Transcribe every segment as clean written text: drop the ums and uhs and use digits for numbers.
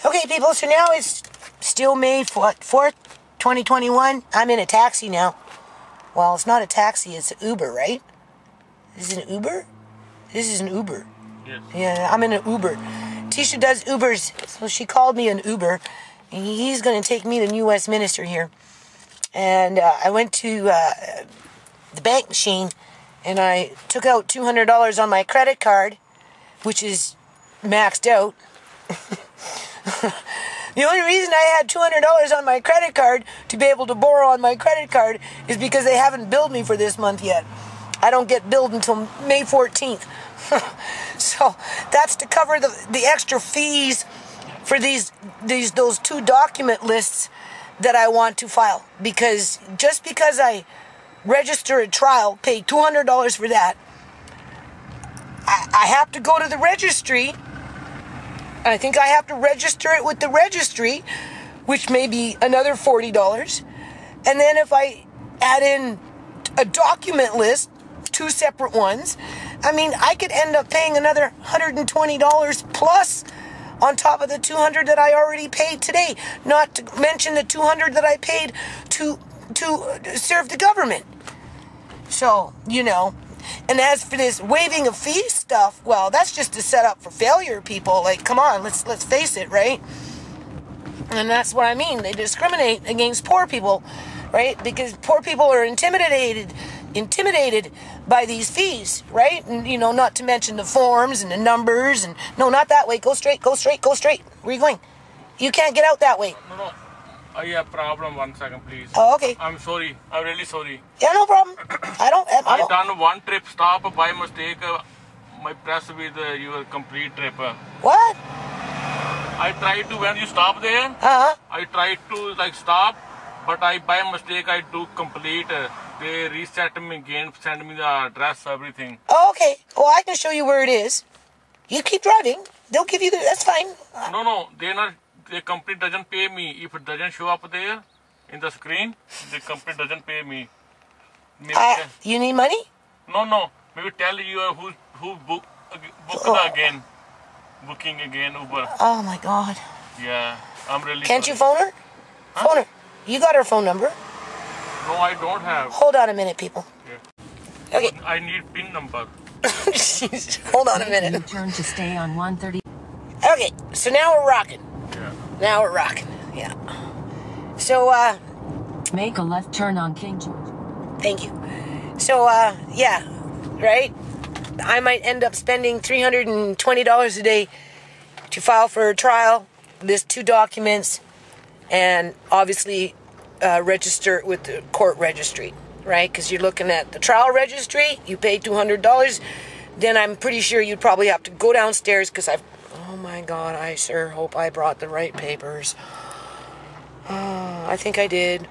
Okay, people, so now it's still May 4th, 2021. I'm in a taxi now. Well, it's not a taxi, it's an Uber, right? Is it an Uber? This is an Uber. Yes. Yeah, I'm in an Uber. Tisha does Ubers, so she called me an Uber. And he's going to take me to the U.S. Minister here. And I went to the bank machine, and I took out $200 on my credit card, which is maxed out. The only reason I had $200 on my credit card to be able to borrow on my credit card is because they haven't billed me for this month yet. I don't get billed until May 14th. So that's to cover the extra fees for those two document lists that I want to file. Because just because I register a trial, pay $200 for that, I have to go to the registry. I think I have to register it with the registry, which may be another $40. And then if I add in a document list, two separate ones, I mean, I could end up paying another $120 plus on top of the $200 that I already paid today. Not to mention the $200 that I paid to serve the government. So, you know. And as for this waiving of fees stuff, well, that's just a setup for failure, people. Like, come on, let's face it, right? And that's what I mean. They discriminate against poor people, right? Because poor people are intimidated by these fees, right? And, you know, not to mention the forms and the numbers. And no, not that way. Go straight, go straight, go straight. Where are you going? You can't get out that way. No. I have a problem. 1 second, please. Oh, okay. I'm sorry. I'm really sorry. Yeah, no problem. I done one trip stop by mistake. My press with your complete trip. What? I tried to, when you stop there, I tried to stop, but by mistake I do complete. They reset me again, send me the address, everything. Oh, okay. Well, I can show you where it is. You keep driving. They'll give you that's fine. No, the company doesn't pay me. If it doesn't show up there in the screen, the company doesn't pay me. You need money? No. Maybe tell you who booked again. Booking again, Uber. Oh my God. Yeah, I'm really Can't sorry. you phone her? Huh? Phone her. You got her phone number. No, I don't have. Hold on a minute, people. Yeah. Okay. I need PIN number. Hold on a minute. You turn to stay on 130. Okay, so now we're rocking. Yeah. Now we're rocking. Yeah. So, Make a left turn on King George. Thank you. So, yeah, right? I might end up spending $320 a day to file for a trial, list two documents, and obviously register it with the court registry, right? Because you're looking at the trial registry, you pay $200, then I'm pretty sure you'd probably have to go downstairs because oh my God, I sure hope I brought the right papers. I think I did.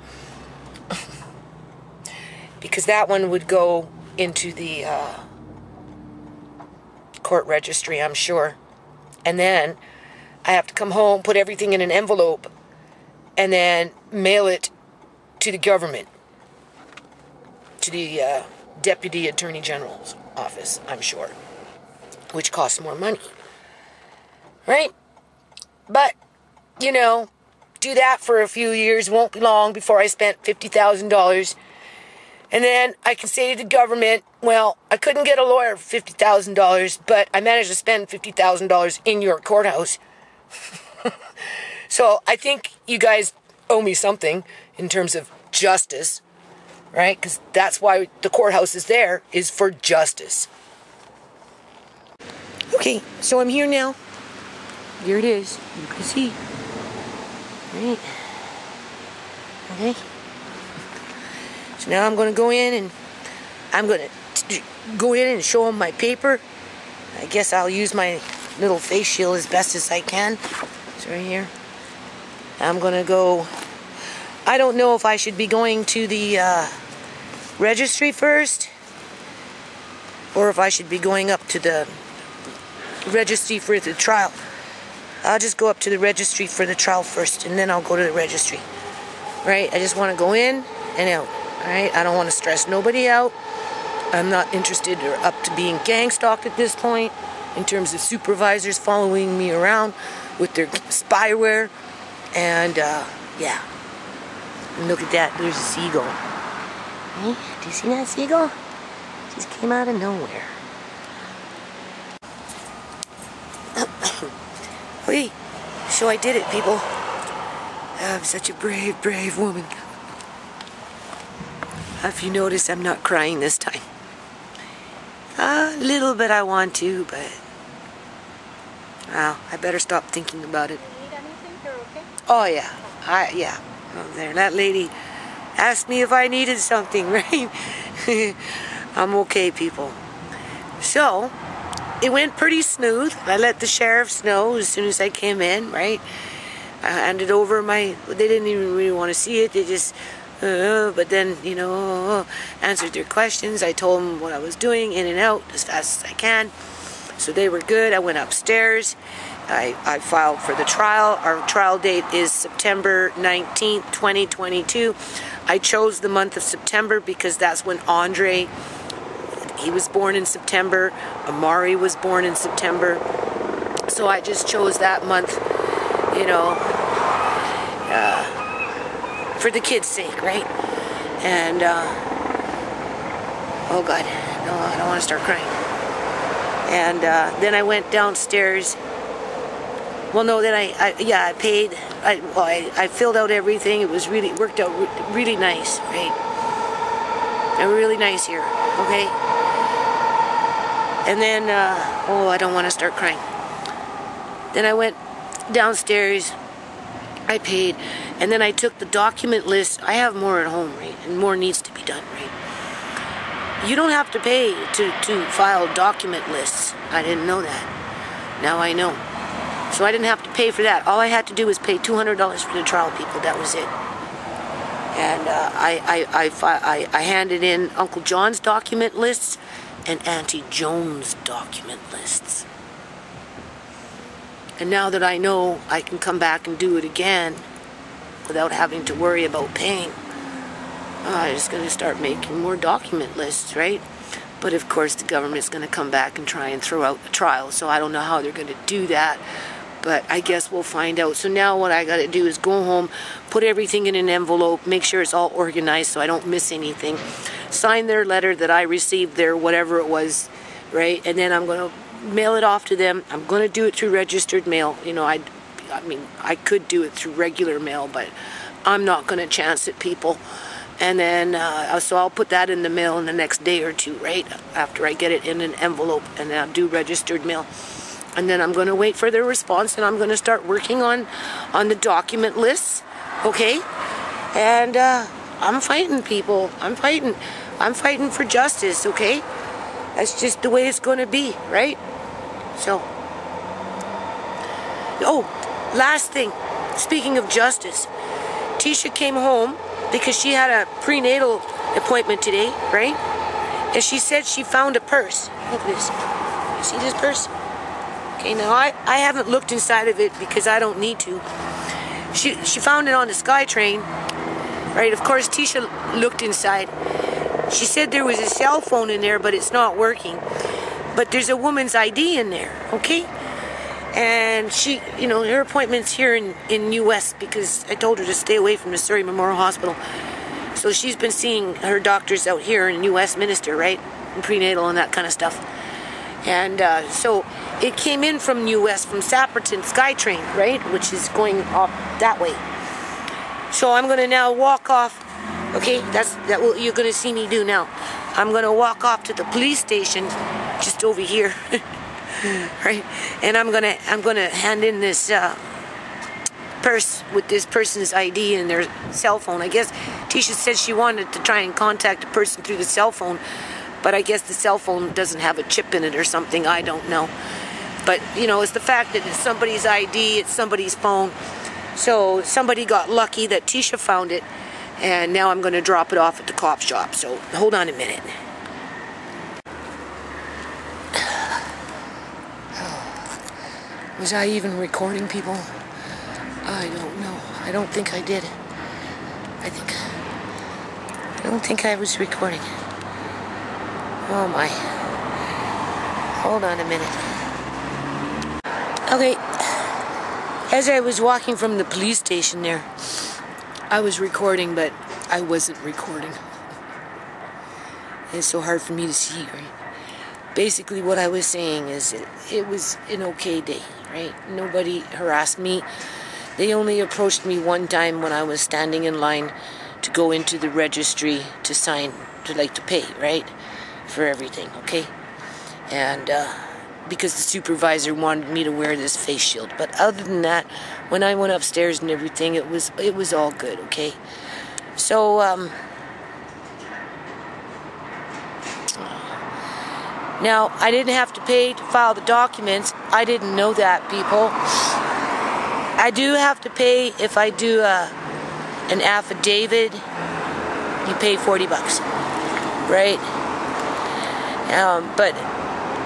Because that one would go into the court registry, I'm sure. And then I have to come home, put everything in an envelope, and then mail it to the government, to the Deputy Attorney General's office, I'm sure, which costs more money, right? But, you know, do that for a few years, won't be long before I spent $50,000. And then I can say to the government, well, I couldn't get a lawyer for $50,000, but I managed to spend $50,000 in your courthouse. So I think you guys owe me something in terms of justice, right? Because that's why the courthouse is there, is for justice. Okay, so I'm here now. Here it is. You can see. Right. Okay. So now I'm going to go in and I'm going to go in and show them my paper. I guess I'll use my little face shield as best as I can. It's right here. I'm going to go. I don't know if I should be going to the registry first or if I should be going up to the registry for the trial. I'll just go up to the registry for the trial first and then I'll go to the registry. Right? I just want to go in and out. Alright, I don't want to stress nobody out. I'm not interested or up to being gang stalked at this point in terms of supervisors following me around with their spyware. And, yeah. And look at that. There's a seagull. Hey, do you see that seagull? Just came out of nowhere. Hey, so I did it, people. I'm such a brave, brave woman. If you notice, I'm not crying this time. A little bit I want to, but... Well, I better stop thinking about it. Do you need anything? You're okay? Oh, yeah. Yeah. Oh, there. That lady asked me if I needed something, right? I'm okay, people. So, it went pretty smooth. I let the sheriffs know as soon as I came in, right? I handed over my... They didn't even really want to see it. They just... but then, you know, answered their questions. I told them what I was doing, in and out, as fast as I can. So they were good. I went upstairs. I filed for the trial. Our trial date is September 19th, 2022. I chose the month of September because that's when Andre, he was born in September. Amari was born in September. So I just chose that month, you know, for the kids' sake, right? And, oh God, no, I don't want to start crying. And then I went downstairs. Well, no, then I paid. I filled out everything. It was really, worked out really nice, right? And really nice here, okay? And then, oh, I don't want to start crying. Then I went downstairs. I paid, and then I took the document list. I have more at home, right? And more needs to be done, right? You don't have to pay to file document lists. I didn't know that. Now I know. So I didn't have to pay for that. All I had to do was pay $200 for the trial, people. That was it. And I handed in Uncle John's document lists and Auntie Joan's document lists. And now that I know I can come back and do it again without having to worry about paying, I'm just going to start making more document lists, right? But of course the government's going to come back and try and throw out the trial, so I don't know how they're going to do that. But I guess we'll find out. So now what I got to do is go home, put everything in an envelope, make sure it's all organized so I don't miss anything, sign their letter that I received there, whatever it was, right? And then I'm going to mail it off to them. I'm going to do it through registered mail. You know, I mean, I could do it through regular mail, but I'm not going to chance it, people. And then, so I'll put that in the mail in the next day or two, right? After I get it in an envelope, and then I'll do registered mail. And then I'm going to wait for their response, and I'm going to start working on the document lists, okay? And I'm fighting, people. I'm fighting for justice, okay? That's just the way it's going to be, right? So, oh, last thing. Speaking of justice, Tisha came home because she had a prenatal appointment today, right? And she said she found a purse. Look at this. You see this purse? Okay, now I haven't looked inside of it because I don't need to. She found it on the SkyTrain, right? Of course, Tisha looked inside. She said there was a cell phone in there, but it's not working. But there's a woman's ID in there, okay? And she, you know, her appointment's here in U.S. because I told her to stay away from the Surrey Memorial Hospital. So she's been seeing her doctors out here in U.S. Minister, right? And prenatal and that kind of stuff. And so it came in from U.S., from Sapperton SkyTrain, right? Which is going off that way. So I'm going to now walk off. Okay, that's what you're going to see me do now. I'm going to walk off to the police station just over here. Right? And I'm going to hand in this purse with this person's ID and their cell phone. I guess Tisha said she wanted to try and contact a person through the cell phone, but I guess the cell phone doesn't have a chip in it or something. I don't know. But, you know, it's the fact that it's somebody's ID, it's somebody's phone. So somebody got lucky that Tisha found it, and now I'm going to drop it off at the cop shop. So hold on a minute. Was I even recording, people? I don't know. I don't think I did. I don't think I was recording. Oh my. Hold on a minute. Okay. As I was walking from the police station there, I was recording, but I wasn't recording. It's so hard for me to see, right? Basically, what I was saying is it was an okay day, right? Nobody harassed me. They only approached me one time when I was standing in line to go into the registry to sign, to pay, right? For everything, okay? And because the supervisor wanted me to wear this face shield. But other than that, when I went upstairs and everything, it was all good, okay? So, now, I didn't have to pay to file the documents. I didn't know that, people. I do have to pay if I do an affidavit. You pay $40, right? But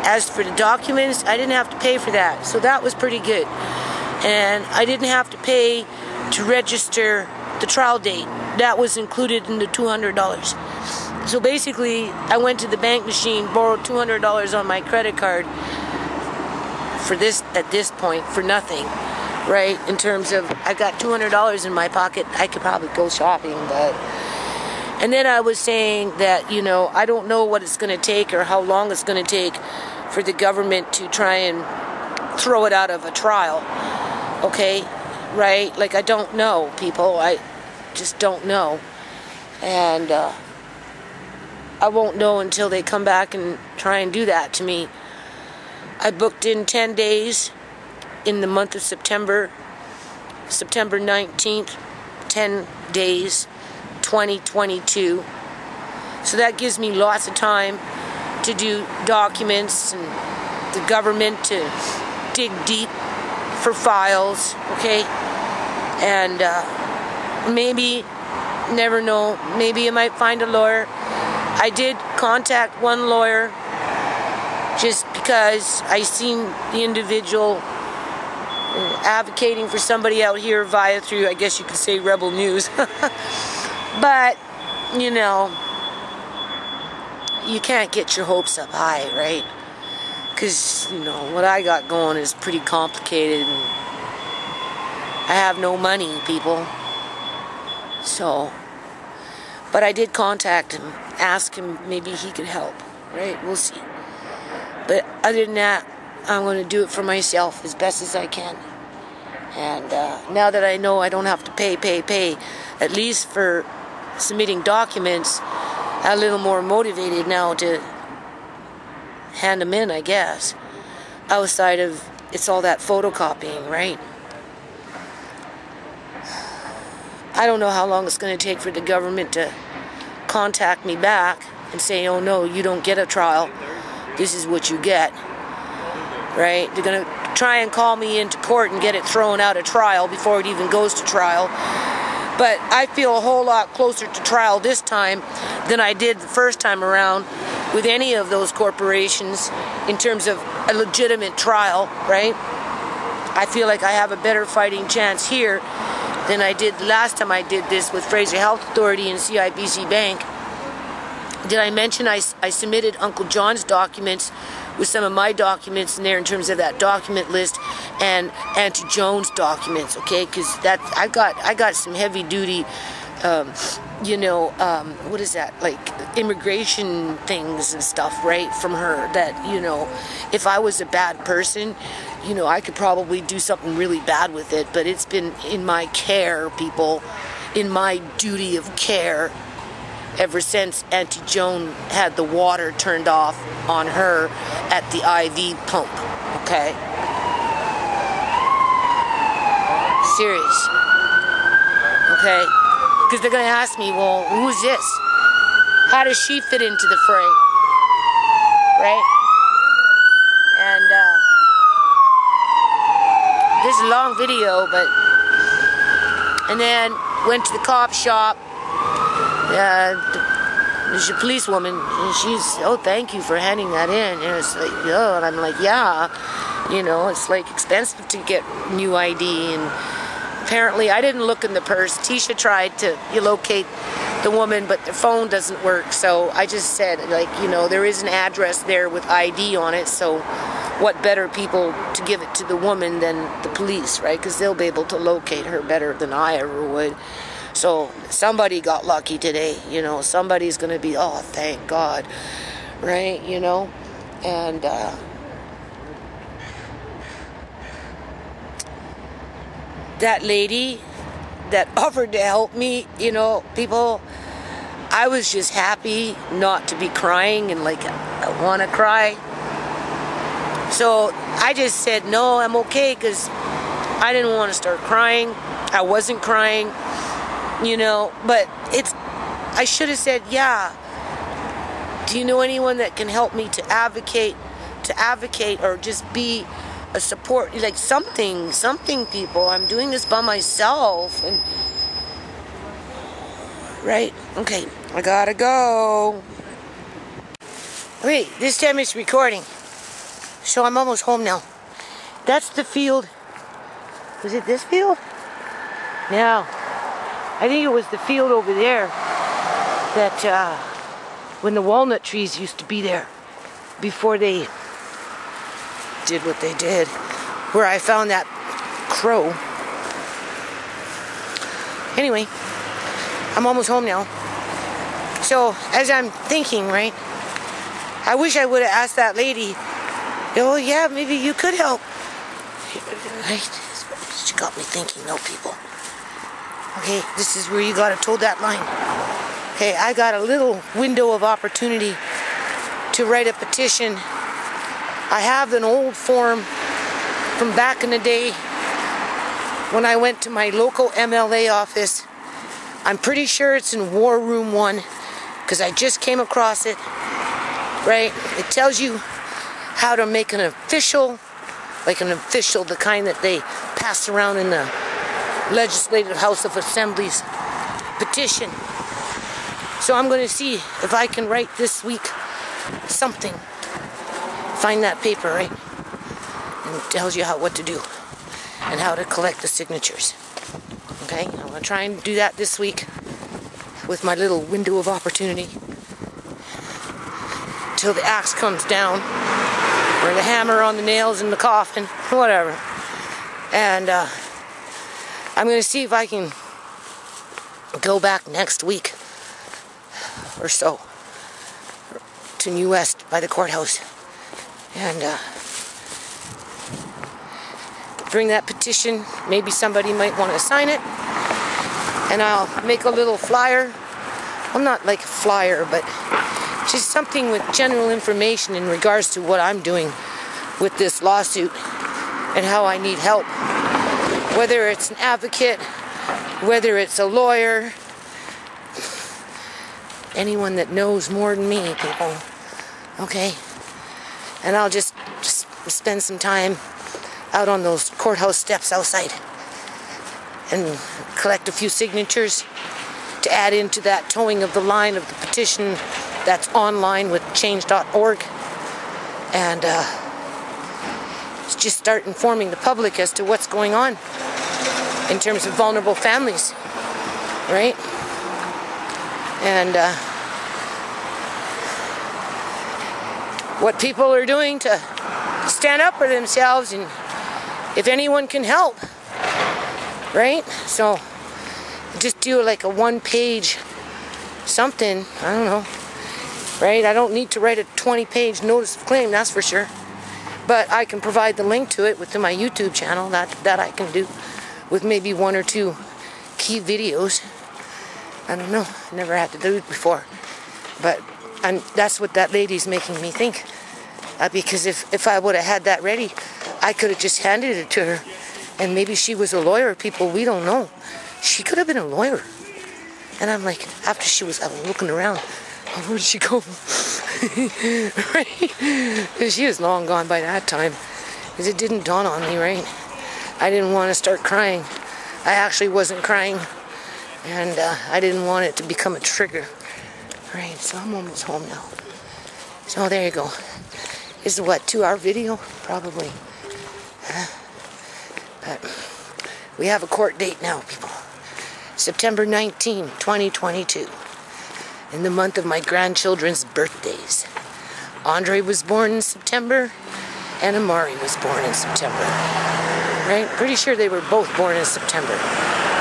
as for the documents, I didn't have to pay for that. So that was pretty good. And I didn't have to pay to register the trial date. That was included in the $200. So basically, I went to the bank machine, borrowed $200 on my credit card for this, at this point, for nothing, right? In terms of, I got $200 in my pocket, I could probably go shopping, but... And then I was saying that, you know, I don't know what it's going to take or how long it's going to take for the government to try and throw it out of a trial, okay? Right? Like, I don't know, people. I just don't know. And, I won't know until they come back and try and do that to me. I booked in 10 days in the month of September 19th, 10 days, 2022. So that gives me lots of time to do documents and the government to dig deep for files, okay? And maybe, never know, maybe I might find a lawyer. I did contact one lawyer just because I seen the individual advocating for somebody out here through, I guess you could say, Rebel News. But, you know, you can't get your hopes up high, right? Because, you know, what I got going is pretty complicated and I have no money, people. So... But I did contact him, ask him maybe he could help, right? We'll see. But other than that, I'm going to do it for myself as best as I can. And now that I know I don't have to pay, at least for submitting documents, I'm a little more motivated now to hand them in, I guess. Outside of, it's all that photocopying, right? I don't know how long it's going to take for the government to contact me back and say, oh no, you don't get a trial. This is what you get. Right? They're going to try and call me into court and get it thrown out of trial before it even goes to trial. But I feel a whole lot closer to trial this time than I did the first time around with any of those corporations in terms of a legitimate trial, right? I feel like I have a better fighting chance here than I did last time I did this with Fraser Health Authority and CIBC Bank. Did I mention I submitted Uncle John's documents with some of my documents in there in terms of that document list and Auntie Joan's documents, okay? Because that I got some heavy duty, what is that, like immigration things and stuff, right, from her that, you know, if I was a bad person, you know, I could probably do something really bad with it, but it's been in my care, people, in my duty of care ever since Auntie Joan had the water turned off on her at the IV pump, okay? Serious. Okay? Because they're going to ask me, well, who's this? How does she fit into the fray? Right? And, this is a long video, but... And then went to the cop shop. There's a policewoman, and she's, oh, thank you for handing that in. And it's like, oh, and I'm like, yeah, you know, it's like expensive to get new ID. And apparently, I didn't look in the purse. Tisha tried to locate the woman, but the phone doesn't work. So I just said, like, you know, there is an address there with ID on it. So what better people to give it to the woman than the police, right? Because they'll be able to locate her better than I ever would. So somebody got lucky today, you know. Somebody's going to be, oh, thank God, right? You know, and that lady that offered to help me, you know, people, I was just happy not to be crying and like I want to cry. So I just said, no, I'm okay, because I didn't want to start crying. I wasn't crying, you know, but I should have said, yeah, do you know anyone that can help me to advocate or just be a support, like something, people. I'm doing this by myself, and right, okay, I gotta go. Wait, this time it's recording, so I'm almost home now. That's the field. Was it this field? No, I think it was the field over there that when the walnut trees used to be there before they did what they did, where I found that crow. Anyway, I'm almost home now. So as I'm thinking, right, I wish I would have asked that lady, oh yeah, maybe you could help. Right? She got me thinking, no, people. Okay, this is where you gotta toe that line. Okay, I got a little window of opportunity to write a petition. I have an old form from back in the day when I went to my local MLA office. I'm pretty sure it's in War Room 1 because I just came across it, right? It tells you how to make an official, the kind that they pass around in the Legislative House of Assemblies, petition. So I'm going to see if I can write this week something. Find that paper, right? And it tells you what to do and how to collect the signatures. Okay, I'm going to try and do that this week with my little window of opportunity till the axe comes down, or the hammer on the nails in the coffin, whatever. And I'm going to see if I can go back next week or so to New West by the courthouse and bring that petition. Maybe somebody might want to sign it, and I'll make a little flyer. Well, not like a flyer, but just something with general information in regards to what I'm doing with this lawsuit and how I need help. Whether it's an advocate, whether it's a lawyer, anyone that knows more than me, people. Okay? And I'll just spend some time out on those courthouse steps outside and collect a few signatures to add into that towing of the line of the petition that's online with change.org, and just start informing the public as to what's going on in terms of vulnerable families, right? And what people are doing to stand up for themselves, and if anyone can help, right? So just do like a one-page something, I don't know, right? I don't need to write a 20-page notice of claim, that's for sure. But I can provide the link to it within my YouTube channel, that I can do with maybe 1 or 2 key videos. I don't know, never had to do it before. But that's what that lady's making me think. Because if I would have had that ready, I could have just handed it to her. And maybe she was a lawyer, people, we don't know. She could have been a lawyer. And I'm like, after I was looking around, oh, where did she go? Right? Because she was long gone by that time. Because it didn't dawn on me, right? I didn't want to start crying. I actually wasn't crying. And I didn't want it to become a trigger. Right, so I'm almost home now. So there you go. This is what, 2-hour video? Probably. But we have a court date now, people. September 19, 2022. In the month of my grandchildren's birthdays. Andre was born in September, and Amari was born in September. Right? Pretty sure they were both born in September.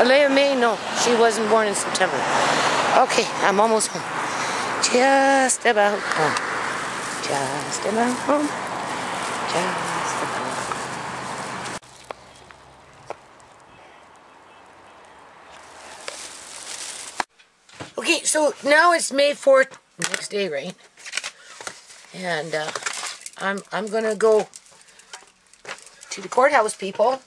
Alea May, no, she wasn't born in September. Okay, I'm almost home. Just about home. Just about home. Just about home. Okay, so now it's May 4th, next day, right? And I'm gonna go to the courthouse, people.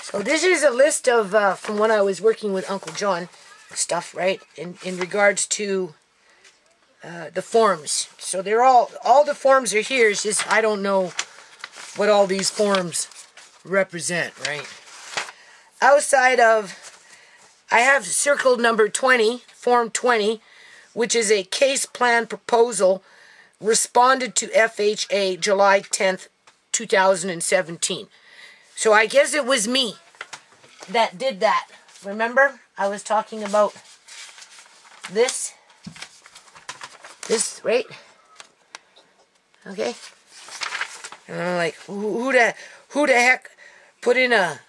So this is a list of from when I was working with Uncle John stuff, right? In regards to the forms. So they're all the forms are here. It's just I don't know what all these forms represent, right? Outside of, I have circled number 20, Form 20, which is a case plan proposal responded to FHA July 10th, 2017. So I guess it was me that did that. Remember? I was talking about this. This, right? Okay. And I'm like, who the heck put in a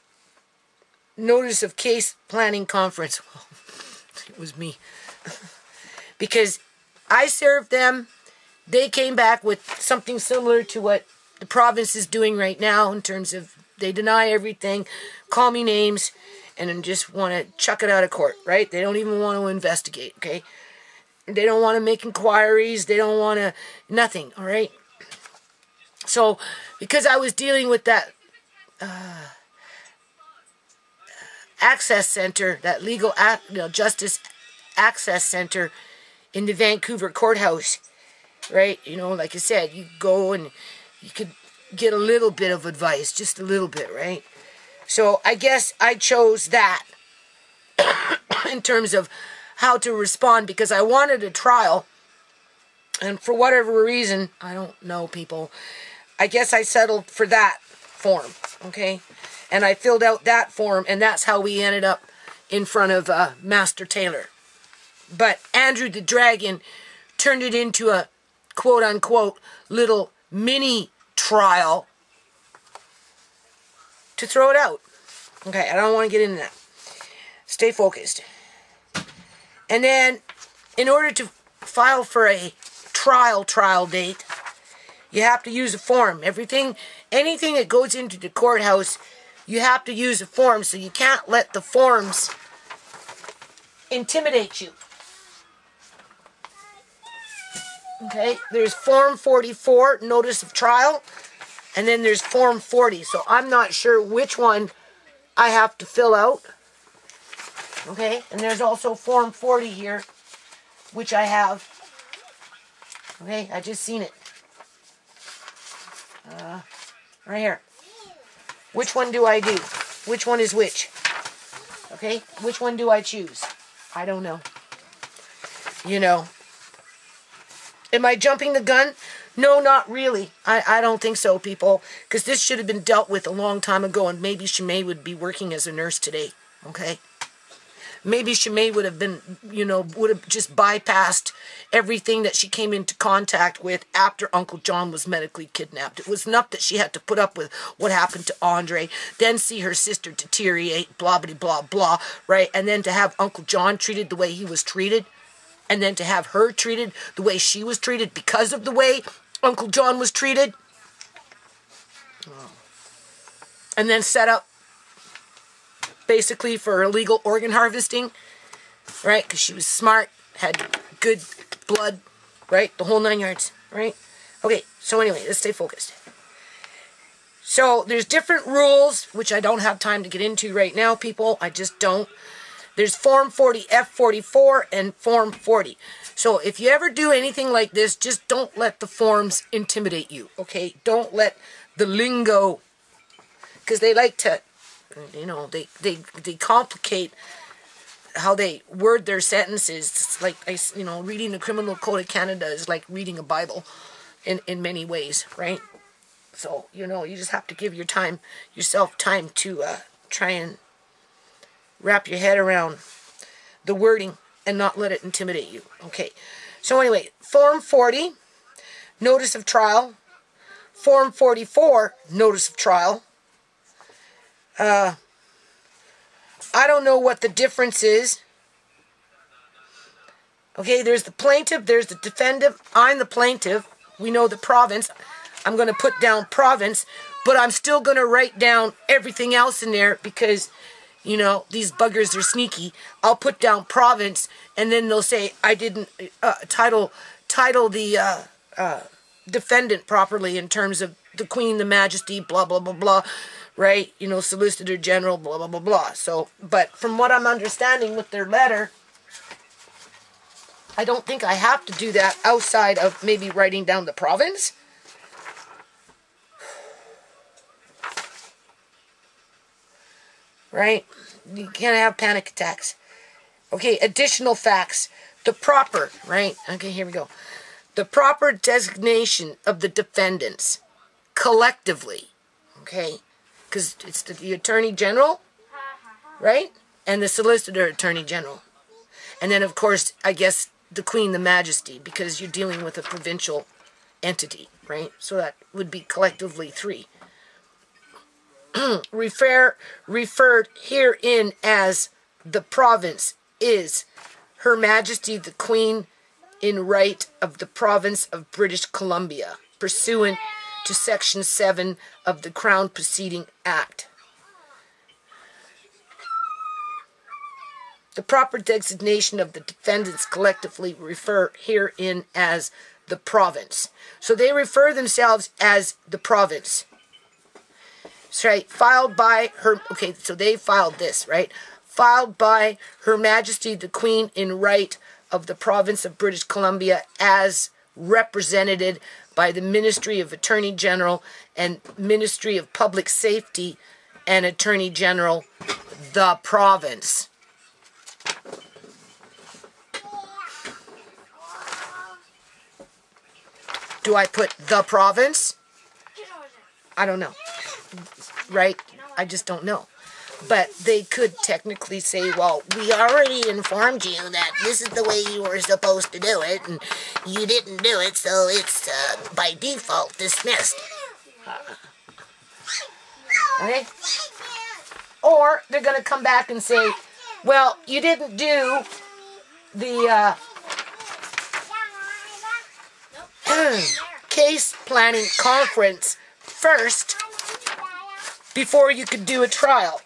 notice of case planning conference? Well, it was me. Because I served them. They came back with something similar to what the province is doing right now in terms of they deny everything, call me names, and then just want to chuck it out of court, right? They don't even want to investigate, okay? They don't want to make inquiries. They don't want to, nothing, all right? So, because I was dealing with that access center, that legal justice access center in the Vancouver courthouse, right? You know, like I said, you go and you could get a little bit of advice, just a little bit, right? So I guess I chose that in terms of how to respond because I wanted a trial, and for whatever reason, I don't know, people, I guess I settled for that form, okay? And I filled out that form, and that's how we ended up in front of Master Taylor. But Andrew the Dragon turned it into a quote-unquote little mini trial to throw it out. Okay, I don't want to get into that. Stay focused. And then, in order to file for a trial date, you have to use a form. Anything that goes into the courthouse, you have to use a form, so you can't let the forms intimidate you. Okay, there's Form 44, Notice of Trial, and then there's Form 40. So I'm not sure which one I have to fill out. Okay, and there's also Form 40 here, which I have. Okay, I just seen it. Right here. Which one do I do? Which one is which? Okay, which one do I choose? I don't know. You know. Am I jumping the gun? No, not really. I don't think so, people. Because this should have been dealt with a long time ago, and maybe ShaMay would be working as a nurse today. Okay? Maybe ShaMay would have been, would have just bypassed everything that she came into contact with after Uncle John was medically kidnapped. It was enough that she had to put up with what happened to Andre, then see her sister deteriorate, blah, blah, blah, blah, right? And then to have Uncle John treated the way he was treated, and then to have her treated the way she was treated because of the way Uncle John was treated. And then set up basically for illegal organ harvesting, right? Because she was smart, had good blood, right? The whole 9 yards, right? Okay, so anyway, let's stay focused. So there's different rules, which I don't have time to get into right now, people. I just don't. There's Form 40, F44, and Form 40. So if you ever do anything like this, just don't let the forms intimidate you, okay? Don't let the lingo, because they like to, they complicate how they word their sentences. It's like, reading the Criminal Code of Canada is like reading a Bible in many ways, right? So, you just have to give yourself time to try and wrap your head around the wording and not let it intimidate you. Okay. So anyway, Form 40, Notice of Trial. Form 44, notice of trial. I don't know what the difference is. Okay, there's the plaintiff, there's the defendant. I'm the plaintiff. We know the province. I'm going to put down province, but I'm still going to write down everything else in there because, you know, these buggers are sneaky. I'll put down province, and then they'll say I didn't title the defendant properly in terms of the Queen, the Majesty, blah, blah, blah, blah, right? You know, Solicitor General, blah, blah, blah, blah. So, but from what I'm understanding with their letter, I don't think I have to do that outside of maybe writing down the province. Right? You can't have panic attacks. Okay, additional facts. The proper, right? Okay, here we go. The proper designation of the defendants collectively, okay? Because it's the Attorney General, right? And the Solicitor Attorney General. And then, of course, I guess the Queen, the Majesty, because you're dealing with a provincial entity, right? So that would be collectively 3. Referred herein as the province is Her Majesty the Queen in right of the province of British Columbia, pursuant to Section 7 of the Crown Proceeding Act. The proper designation of the defendants collectively refer herein as the province. So they refer themselves as the province. That's right. Filed by her... Okay, so they filed this, right? Filed by Her Majesty the Queen in right of the province of British Columbia as represented by the Ministry of Attorney General and Ministry of Public Safety and Attorney General, the province. Do I put the province? I don't know. Right? I just don't know. But they could technically say, well, we already informed you that this is the way you were supposed to do it, and you didn't do it, so it's by default dismissed. Okay? Or they're going to come back and say, well, you didn't do the case planning conference first before you could do a trial.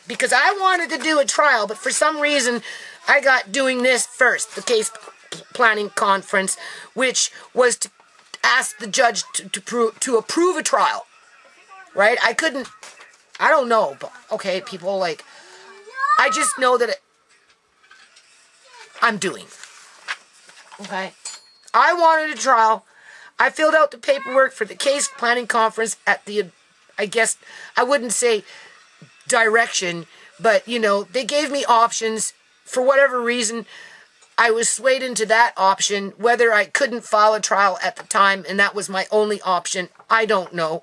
Because I wanted to do a trial, but for some reason I got doing this first, the case planning conference, which was to ask the judge to approve a trial. Right? I don't know, but okay, people like, I just know that I'm doing. Okay? I wanted a trial. I filled out the paperwork for the case planning conference at the, I guess, I wouldn't say direction, but, you know, they gave me options. For whatever reason, I was swayed into that option, whether I couldn't file a trial at the time, and that was my only option. I don't know,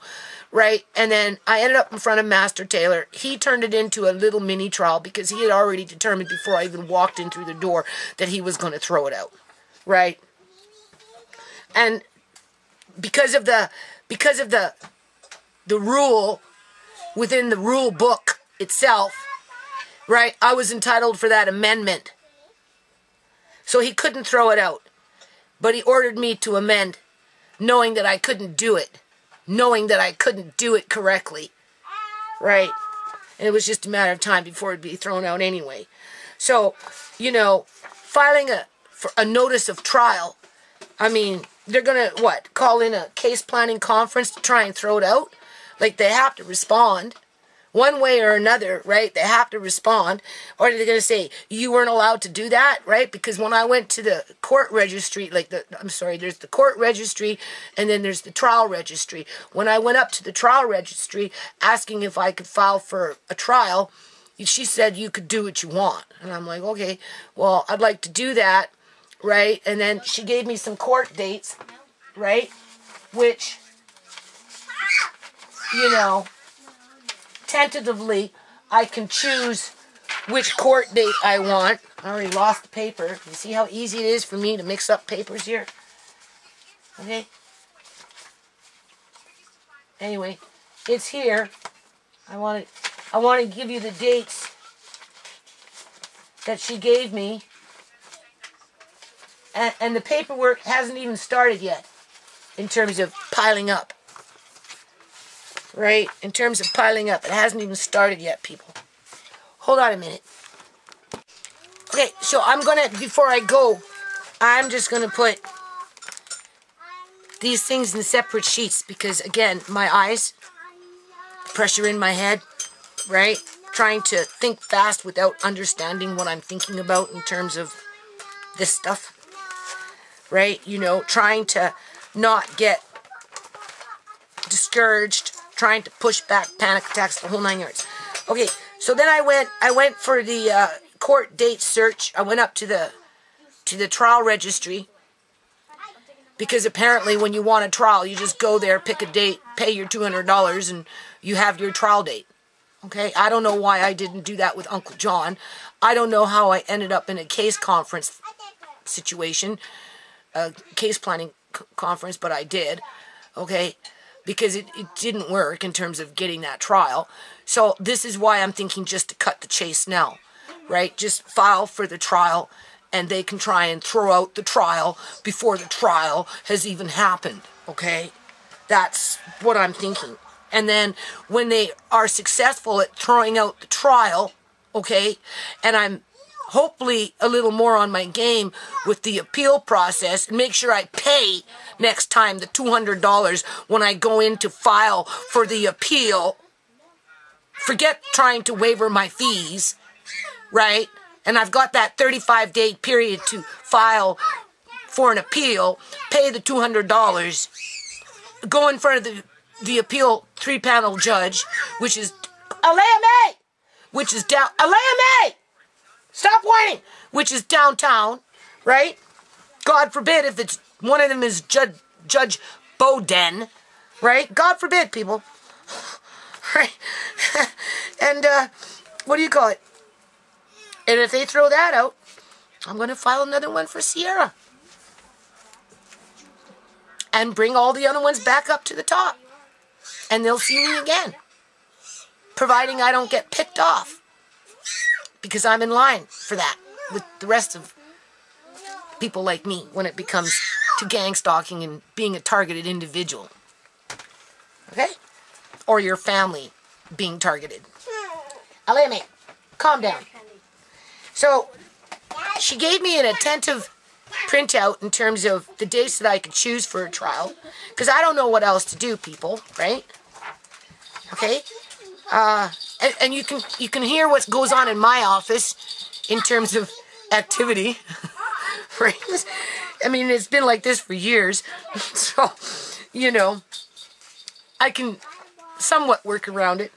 right? And then I ended up in front of Master Taylor. He turned it into a little mini trial because he had already determined before I even walked in through the door that he was going to throw it out, right? And because of the rule within the rule book itself, right, I was entitled for that amendment. So he couldn't throw it out. But he ordered me to amend, knowing that I couldn't do it. Knowing that I couldn't do it correctly. Right? And it was just a matter of time before it'd be thrown out anyway. So, you know, filing a notice of trial, I mean, they're going to, what, call in a case planning conference to try and throw it out? Like, they have to respond. One way or another, right? They have to respond. Or they're going to say, you weren't allowed to do that, right? Because when I went to the court registry, there's the court registry and then there's the trial registry. When I went up to the trial registry asking if I could file for a trial, she said you could do what you want. And I'm like, okay, well, I'd like to do that, right? And then she gave me some court dates, right? Which, you know, tentatively, I can choose which court date I want. I already lost the paper. You see how easy it is for me to mix up papers here? Okay? Anyway, it's here. I want to give you the dates that she gave me. And the paperwork hasn't even started yet in terms of piling up. Right? In terms of piling up. It hasn't even started yet, people. Hold on a minute. Okay, so I'm going to, before I go, I'm just going to put these things in separate sheets because, again, my eyes, pressure in my head, right? Trying to think fast without understanding what I'm thinking about in terms of this stuff, right? You know, trying to not get discouraged, trying to push back panic attacks, the whole 9 yards. Okay, so then I went for the court date search. I went up to the trial registry because apparently when you want a trial, you just go there, pick a date, pay your $200, and you have your trial date. Okay, I don't know why I didn't do that with Uncle John. I don't know how I ended up in a case conference situation, a case planning conference, but I did. Okay, because it didn't work in terms of getting that trial. So this is why I'm thinking just to cut the chase now, right? Just file for the trial, and they can try and throw out the trial before the trial has even happened, okay? That's what I'm thinking. And then when they are successful at throwing out the trial, okay, and I'm hopefully a little more on my game with the appeal process, and make sure I pay next time the $200 when I go in to file for the appeal. Forget trying to waiver my fees, right? And I've got that 35-day period to file for an appeal, pay the $200, go in front of the appeal 3-panel judge, which is May, which is down May. Stop whining, which is downtown, right? God forbid if it's one of them is Judge Bowden, right? God forbid, people, right? And what do you call it? And if they throw that out, I'm going to file another one for Ciera. And bring all the other ones back up to the top. And they'll see me again. Providing I don't get picked off. Because I'm in line for that. With the rest of people like me. When it becomes to gang stalking and being a targeted individual. Okay? Or your family being targeted. Aleme, calm down. So, she gave me an attentive printout in terms of the dates that I could choose for a trial. Because I don't know what else to do, people, right? Okay? And you can hear what goes on in my office in terms of activity. Right? I mean, it's been like this for years. So, you know, I can somewhat work around it.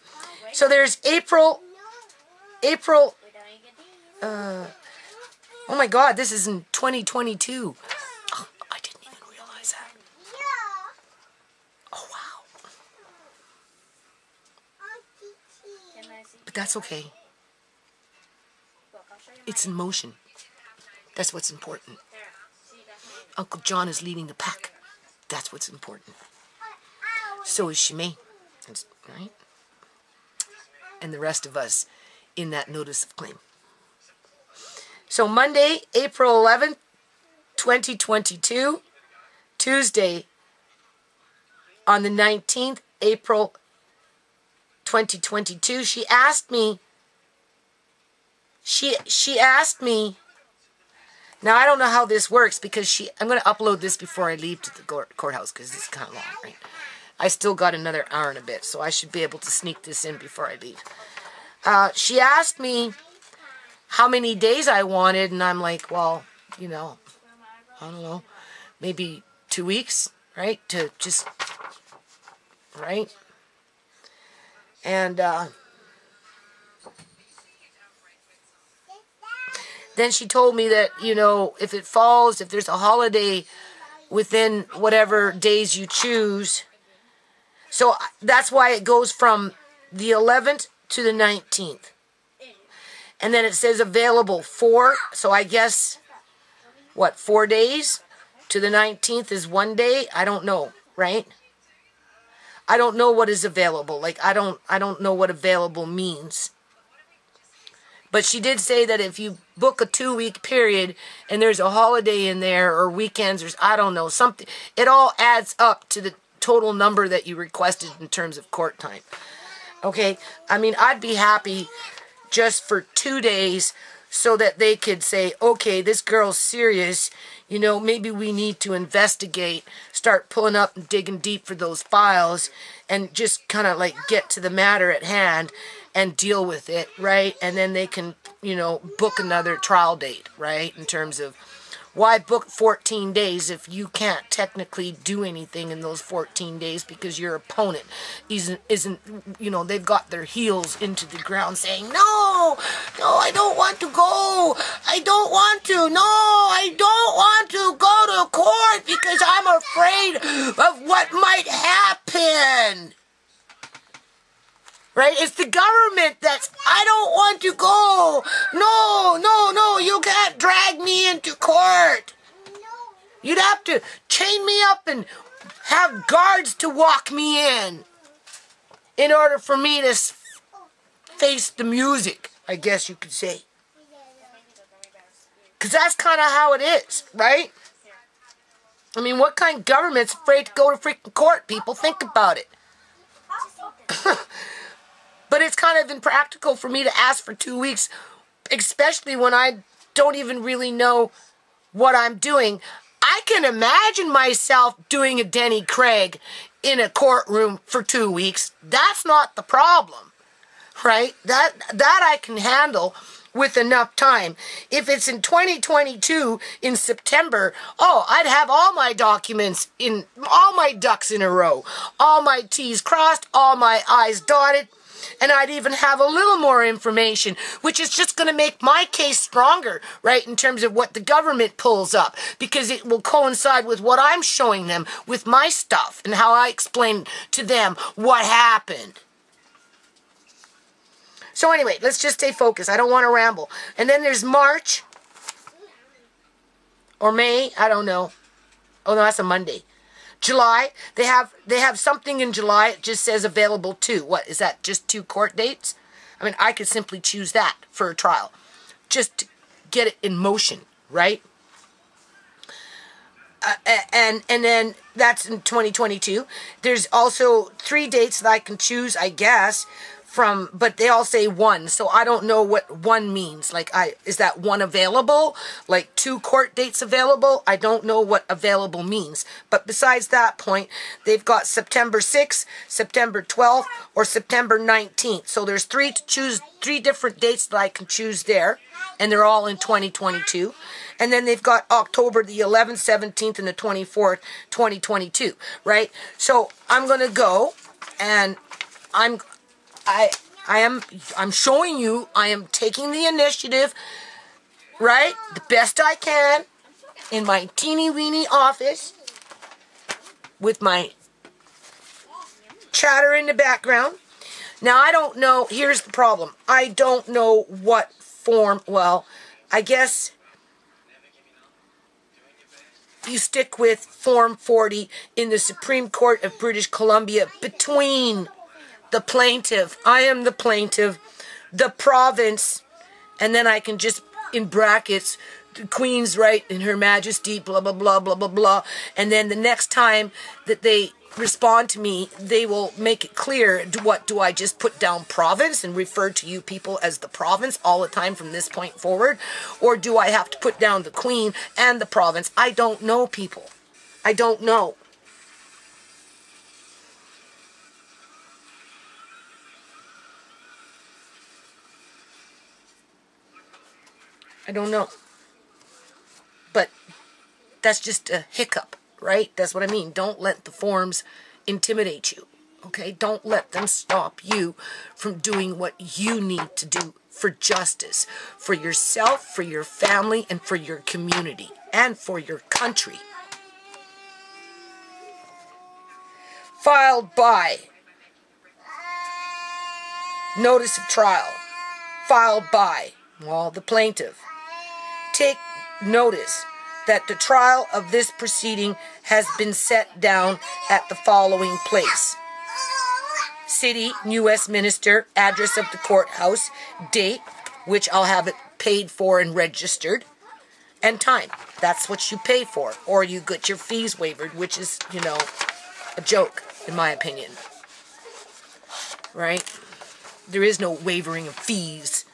So there's April, oh my God, this is in 2022. Oh, I didn't even realize that. Oh, wow. But that's okay. It's in motion. That's what's important. Uncle John is leading the pack. That's what's important. So is ShaMay, right? And the rest of us in that notice of claim. So Monday, April 11th, 2022. Tuesday, on the 19th, April 2022. She asked me, now I don't know how this works because I'm going to upload this before I leave to the courthouse because this is kind of long, right? I still got another hour and a bit, so I should be able to sneak this in before I leave. She asked me how many days I wanted, and I'm like, well, you know, I don't know, maybe 2 weeks, right, to just, right, and then she told me that, you know, if it falls, if there's a holiday within whatever days you choose, so that's why it goes from the 11th to the 19th. And then it says available 4, so I guess, what, 4 days? To the 19th is 1 day? I don't know, right? I don't know what is available. Like, I don't know what available means. But she did say that if you book a 2-week period and there's a holiday in there or weekends or I don't know, something, it all adds up to the total number that you requested in terms of court time. Okay? I mean, I'd be happy just for 2 days so that they could say, okay, this girl's serious. You know, maybe we need to investigate, start pulling up and digging deep for those files and just kind of like get to the matter at hand and deal with it, right? And then they can, you know, book another trial date, right? In terms of why book 14 days if you can't technically do anything in those 14 days because your opponent isn't, you know, they've got their heels into the ground saying, no, I don't want to go. I don't want to. No, I don't want to go to court because I'm afraid of what might happen. Right? It's the government that's, I don't want to go. No, you can't drag me into court. You'd have to chain me up and have guards to walk me in order for me to face the music, I guess you could say. Because that's kind of how it is, right? I mean, what kind of government's afraid to go to freaking court, people? Think about it. But it's kind of impractical for me to ask for 2 weeks, especially when I don't even really know what I'm doing. I can imagine myself doing a Denny Craig in a courtroom for 2 weeks. That's not the problem, right? That I can handle with enough time. If it's in 2022, in September, I'd have all my documents in, all my ducks in a row, all my T's crossed, all my I's dotted. And I'd even have a little more information, which is just going to make my case stronger, right, in terms of what the government pulls up, because it will coincide with what I'm showing them with my stuff and how I explain to them what happened. So anyway, let's just stay focused. I don't want to ramble. And then there's March or May, I don't know. Oh, no, that's a Monday. July, they have something in July. It just says available to. What, is that just 2 court dates? I mean, I could simply choose that for a trial. Just to get it in motion, right? And then that's in 2022. There's also 3 dates that I can choose, I guess, from, but they all say 1, so I don't know what 1 means. Like, is that 1 available? Like 2 court dates available? I don't know what available means. But besides that point, they've got September 6th, September 12th, or September 19th. So there's 3 to choose, 3 different dates that I can choose there, and they're all in 2022. And then they've got October the 11th, 17th, and the 24th, 2022, right? So I'm going to go, and I'm showing you, I am taking the initiative, right, the best I can, in my teeny-weeny office, with my chatter in the background. Now, I don't know, here's the problem. I don't know what form, well, I guess you stick with Form 40 in the Supreme Court of British Columbia between the plaintiff, I am the plaintiff, the province, and then I can just, in brackets, the Queen's right and Her Majesty, blah, blah, blah, blah, blah, blah. And then the next time that they respond to me, they will make it clear, do I just put down province and refer to you people as the province all the time from this point forward? Or do I have to put down the Queen and the province? I don't know, people. I don't know. I don't know. But that's just a hiccup, right? That's what I mean. Don't let the forms intimidate you, okay? Don't let them stop you from doing what you need to do for justice, for yourself, for your family, and for your community, and for your country. Filed by. Notice of trial. Filed by, well, the plaintiff. Take notice that the trial of this proceeding has been set down at the following place. city, New Westminster, address of the courthouse, date, which I'll have it paid for and registered, and time. That's what you pay for. Or you get your fees waived, which is, you know, a joke, in my opinion. Right? There is no wavering of fees.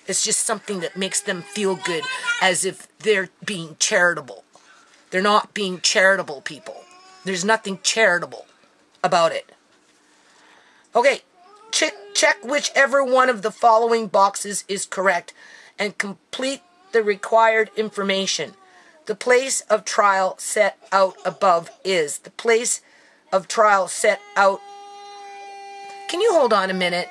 It's just something that makes them feel good, as if they're being charitable. They're not being charitable, people. There's nothing charitable about it. Okay, check whichever one of the following boxes is correct and complete the required information. The place of trial set out above is. The place of trial set out. Can you hold on a minute?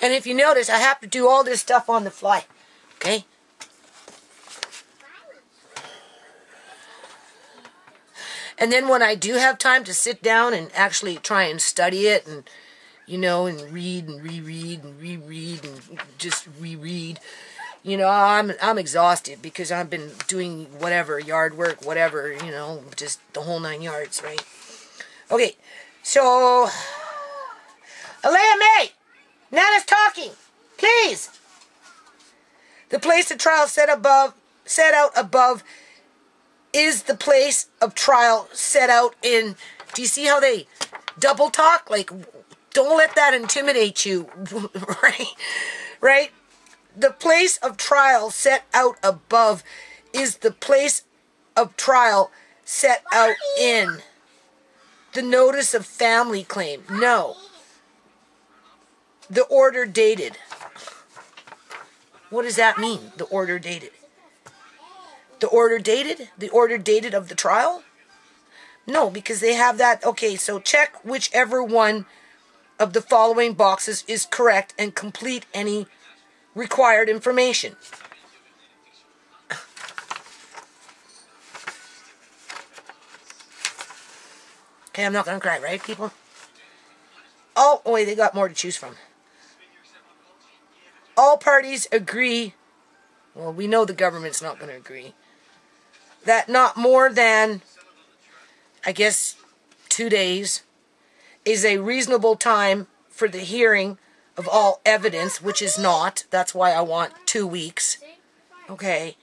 And if you notice, I have to do all this stuff on the fly. Okay? And then when I do have time to sit down and actually try and study it and, you know, and read and reread and reread and just reread, you know, I'm exhausted because I've been doing whatever, yard work, whatever, you know, just the whole 9 yards, right? Okay, so, Alea May, Nana's talking, please. The place of trial set out above is the place of trial set out in. Do you see how they double talk? Like, don't let that intimidate you, right? Right? The place of trial set out above is the place of trial set out in. The notice of family claim. No. The order dated. What does that mean, the order dated? The order dated? The order dated of the trial? No, because they have that. Okay, so check whichever one of the following boxes is correct and complete any required information. Okay, I'm not going to cry, right, people? Oh, wait, they got more to choose from. All parties agree, well, we know the government's not going to agree, that not more than, I guess, 2 days is a reasonable time for the hearing of all evidence, which is not. That's why I want 2 weeks. Okay.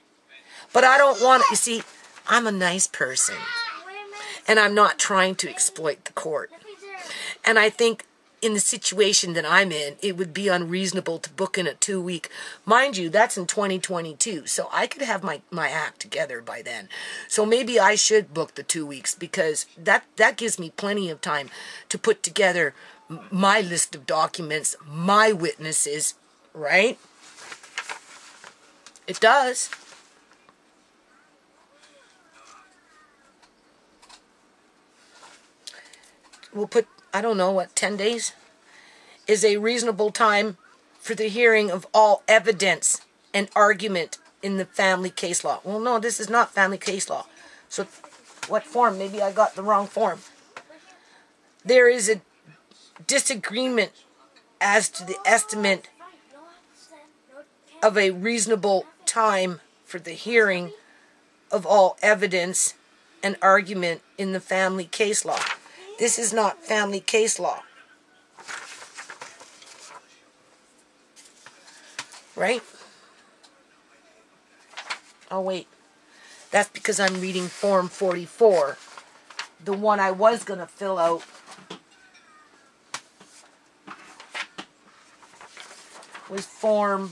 But I don't want it. You see, I'm a nice person. And I'm not trying to exploit the court. And I think in the situation that I'm in, it would be unreasonable to book in a 2-week. Mind you, that's in 2022. So I could have my act together by then. So maybe I should book the 2 weeks, because that gives me plenty of time to put together my list of documents, my witnesses, right? It does. We'll put, I don't know, what, 10 days? Is a reasonable time for the hearing of all evidence and argument in the family case law. Well, no, this is not family case law. So what form? Maybe I got the wrong form. There is a disagreement as to the estimate of a reasonable time for the hearing of all evidence and argument in the family case law. This is not family case law. Right? Oh, wait. That's because I'm reading Form 44. The one I was going to fill out was Form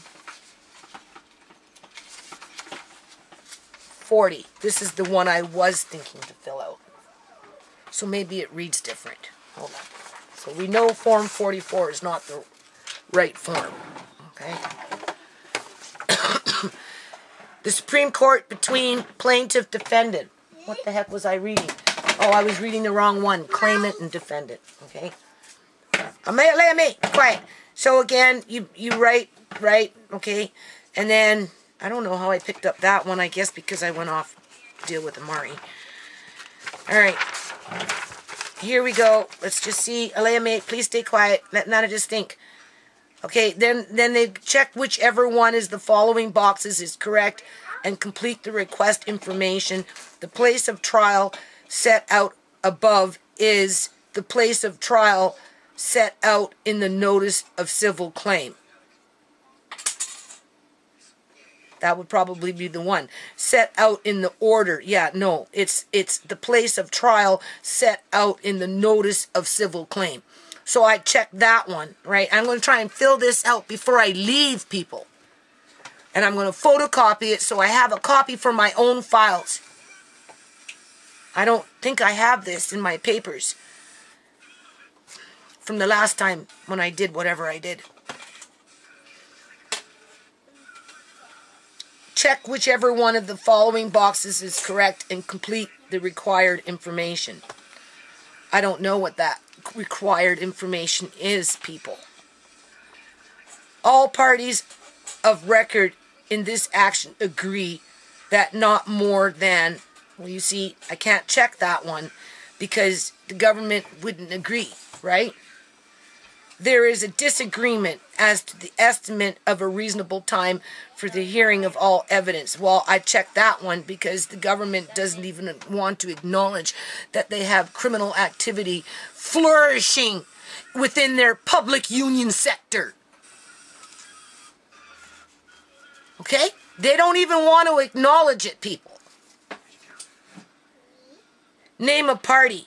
40. This is the one I was thinking to fill out. So maybe it reads different. Hold on. So we know Form 44 is not the right form. Okay? The Supreme Court between plaintiff defendant. What the heck was I reading? Oh, I was reading the wrong one. Claimant and defendant. Okay? Let me. Quiet. So again, you write, right? Okay? And then, I don't know how I picked up that one. I guess because I went off to deal with Amari. Alright. Here we go. Let's just see. Alea May, please stay quiet. Let Nana just think. Okay, then they check whichever one is the following boxes is correct and complete the request information. The place of trial set out above is the place of trial set out in the notice of civil claim. That would probably be the one. Set out in the order. Yeah, no, it's the place of trial set out in the notice of civil claim. So I checked that one, right? I'm going to try and fill this out before I leave, people. And I'm going to photocopy it so I have a copy for my own files. I don't think I have this in my papers from the last time when I did whatever I did. Check whichever one of the following boxes is correct and complete the required information. I don't know what that required information is, people. All parties of record in this action agree that not more than, well, you see, I can't check that one because the government wouldn't agree, right? There is a disagreement as to the estimate of a reasonable time for the hearing of all evidence. Well, I checked that one because the government doesn't even want to acknowledge that they have criminal activity flourishing within their public union sector. Okay? They don't even want to acknowledge it, people. Name a party.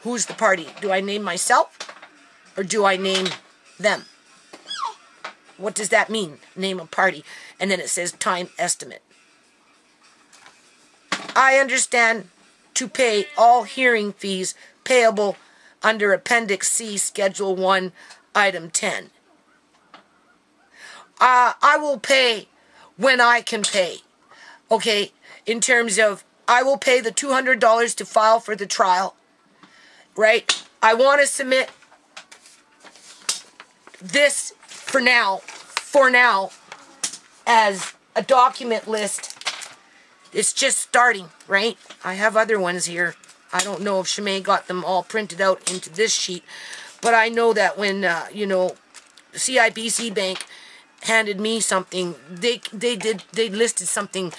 Who's the party? Do I name myself or do I name them? What does that mean? Name a party. And then it says time estimate. I understand to pay all hearing fees payable under Appendix C, Schedule 1, Item 10. I will pay when I can pay. Okay, in terms of I will pay the $200 to file for the trial. Right? I want to submit this for now, as a document list. It's just starting, right? I have other ones here. I don't know if ShaMay got them all printed out into this sheet, but I know that when, CIBC Bank handed me something, they listed something.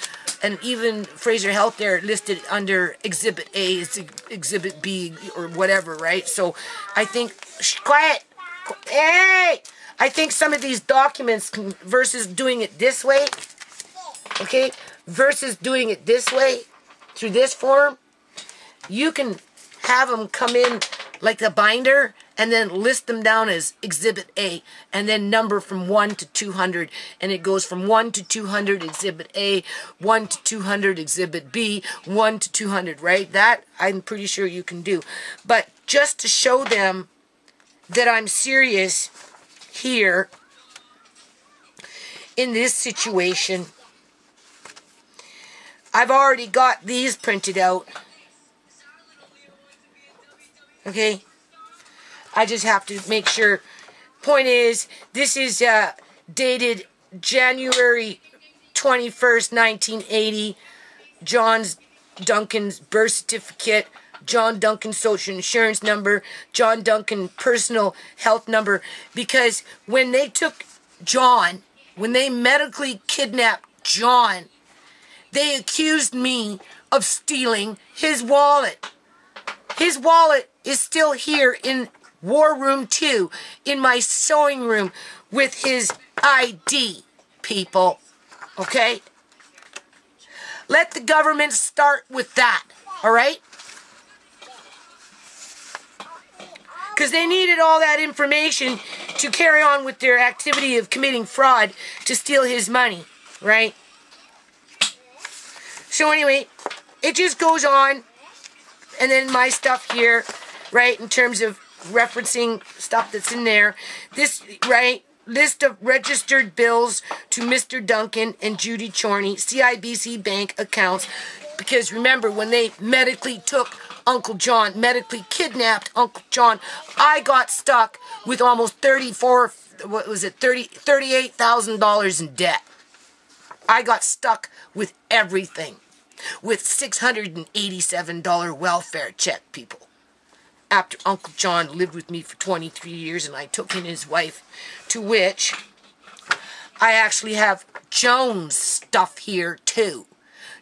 And even Fraser Health there listed under Exhibit A, it's Exhibit B or whatever, right? So I think, quiet, hey! I think some of these documents versus doing it this way, okay, versus doing it this way, through this form, you can have them come in like a binder and then list them down as Exhibit A and then number from 1 to 200. And it goes from 1 to 200 Exhibit A, 1 to 200 Exhibit B, 1 to 200, right? That I'm pretty sure you can do. But just to show them that I'm serious here in this situation, I've already got these printed out. Okay? I just have to make sure. Point is, this is dated January 21st, 1980. John Duncan's birth certificate, John Duncan's social insurance number, John Duncan personal health number. Because when they took John, when they medically kidnapped John, they accused me of stealing his wallet. His wallet is still here in War Room 2 in my sewing room with his ID, people. Okay? Let the government start with that, all right? Because they needed all that information to carry on with their activity of committing fraud to steal his money, right? So anyway, it just goes on. And then my stuff here, right, in terms of referencing stuff that's in there. This, right, list of registered bills to Mr. Duncan and Judy Chorney, CIBC Bank accounts. Because remember, when they medically took Uncle John, medically kidnapped Uncle John, I got stuck with almost $38,000 in debt. I got stuck with everything. With $687 welfare check, people. After Uncle John lived with me for 23 years and I took in his wife, to which I actually have Jones stuff here too,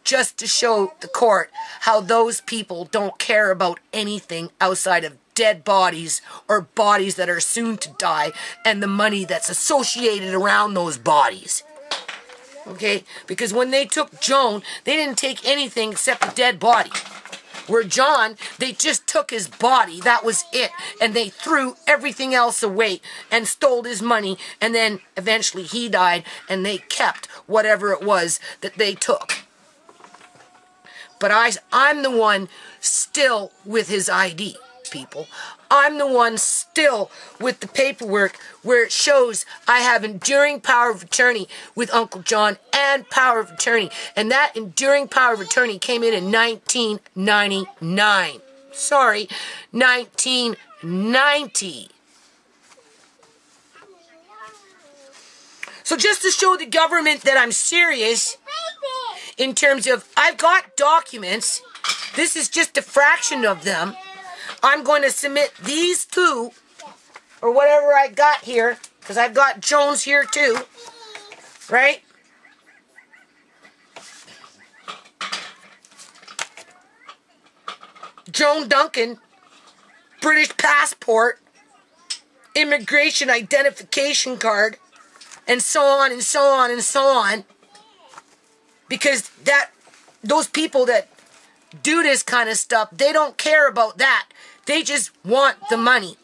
just to show the court how those people don't care about anything outside of dead bodies or bodies that are soon to die and the money that's associated around those bodies. Okay? Because when they took Joan, they didn't take anything except a dead body. Where John, they just took his body, that was it, and they threw everything else away and stole his money, and then eventually he died, and they kept whatever it was that they took. But I'm the one still with his ID, people. I'm the one still with the paperwork where it shows I have enduring power of attorney with Uncle John and power of attorney. And that enduring power of attorney came in 1999. Sorry, 1990. So just to show the government that I'm serious in terms of I've got documents, this is just a fraction of them. I'm going to submit these two, or whatever I got here, because I've got Jones here too, right? Joan Duncan, British passport, immigration identification card, and so on and so on and so on. Because those people that do this kind of stuff, they don't care about that. They just want the money.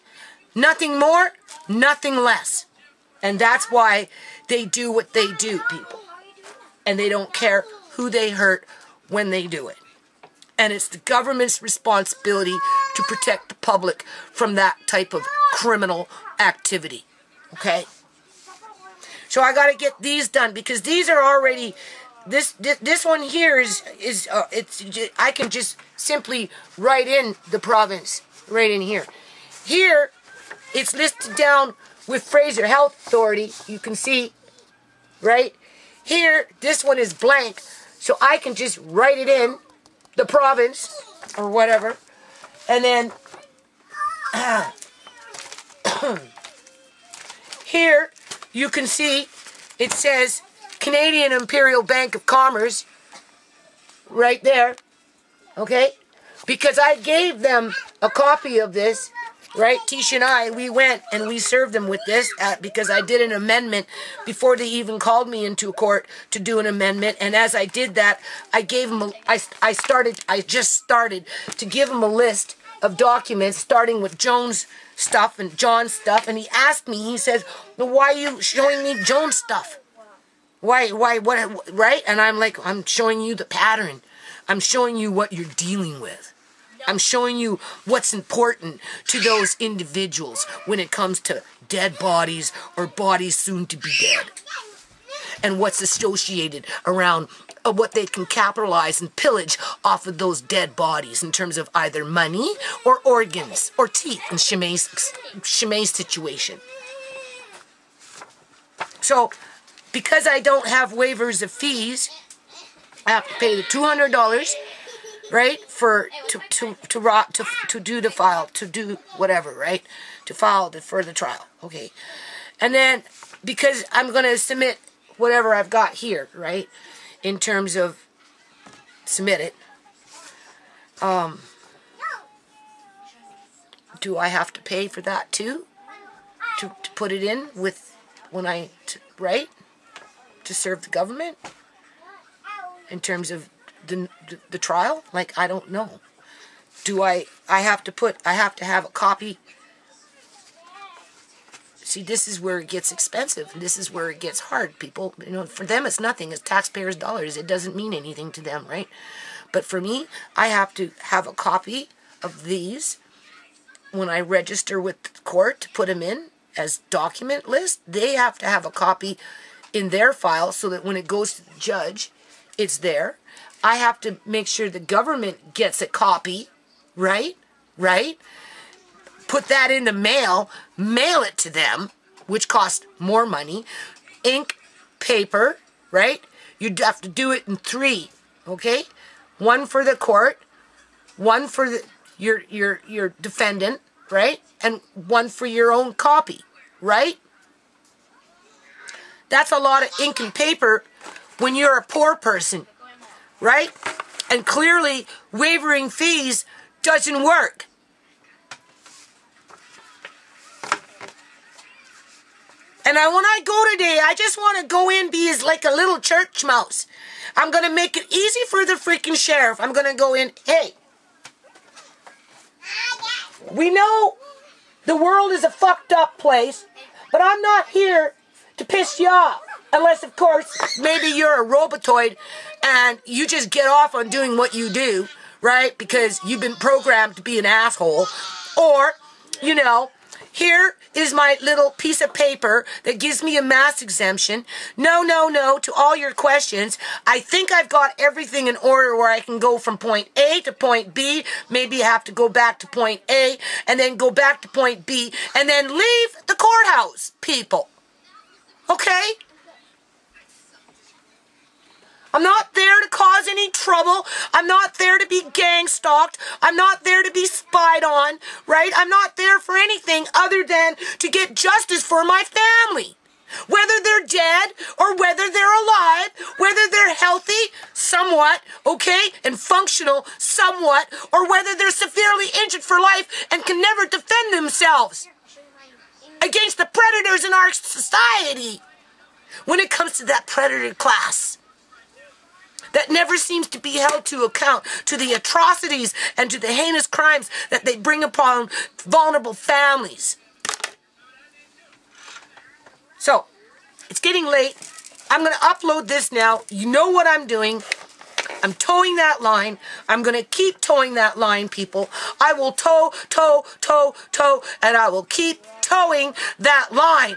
Nothing more, nothing less. And that's why they do what they do, people. And they don't care who they hurt when they do it. And it's the government's responsibility to protect the public from that type of criminal activity. Okay? So I got to get these done because these are already... This one here I can just simply write in the province right in here. Here, it's listed down with Fraser Health Authority. You can see, right? Here, this one is blank, so I can just write it in the province or whatever. And then here, you can see it says Canadian Imperial Bank of Commerce right there, okay? Because I gave them a copy of this, right? Tisha and I, we went and we served them with this because I did an amendment before they even called me into court to do an amendment. And as I did that, I gave them, I just started to give them a list of documents starting with Joan's stuff and John's stuff. And he asked me, he says, well, why are you showing me Joan's stuff? Why, what, right? And I'm like, I'm showing you the pattern. I'm showing you what you're dealing with. I'm showing you what's important to those individuals when it comes to dead bodies or bodies soon to be dead. And what's associated around what they can capitalize and pillage off of those dead bodies in terms of either money or organs or teeth in ShaMay's situation. So, because I don't have waivers of fees, I have to pay the $200, right, to do the file, to do whatever, right, to file for the trial, okay. And then because I'm going to submit whatever I've got here, right, in terms of submit it, do I have to pay for that too, to put it in with when right? To serve the government in terms of the trial? Like, I don't know. Do I have to have a copy? See, this is where it gets expensive. This is where it gets hard, people. You know, for them it's nothing. It's taxpayers' dollars. It doesn't mean anything to them, right? But for me, I have to have a copy of these when I register with the court to put them in as document list. They have to have a copy in their file so that when it goes to the judge, it's there. I have to make sure the government gets a copy, right? Right? Put that in the mail it to them, which costs more money. Ink, paper, right? You'd have to do it in 3, okay? One for the court, one for your defendant, right? And one for your own copy, right? That's a lot of ink and paper when you're a poor person, right? And clearly waiving fees doesn't work. And when I go today, I just want to go in, be as like a little church mouse. I'm going to make it easy for the freaking sheriff. I'm going to go in, hey, we know the world is a fucked up place, but I'm not here to piss you off. Unless, of course, maybe you're a robotoid and you just get off on doing what you do, right? Because you've been programmed to be an asshole. Or, you know, here is my little piece of paper that gives me a mass exemption. No, to all your questions. I think I've got everything in order where I can go from point A to point B. Maybe I have to go back to point A and then go back to point B and then leave the courthouse, people. Okay? I'm not there to cause any trouble. I'm not there to be gang stalked. I'm not there to be spied on, right? I'm not there for anything other than to get justice for my family. Whether they're dead or whether they're alive, whether they're healthy, somewhat, okay, and functional, somewhat, or whether they're severely injured for life and can never defend themselves against the predators in our society. When it comes to that predator class that never seems to be held to account to the atrocities and to the heinous crimes that they bring upon vulnerable families. So, it's getting late. I'm going to upload this now. You know what I'm doing. I'm towing that line. I'm going to keep towing that line, people. I will tow, and I will keep towing that line.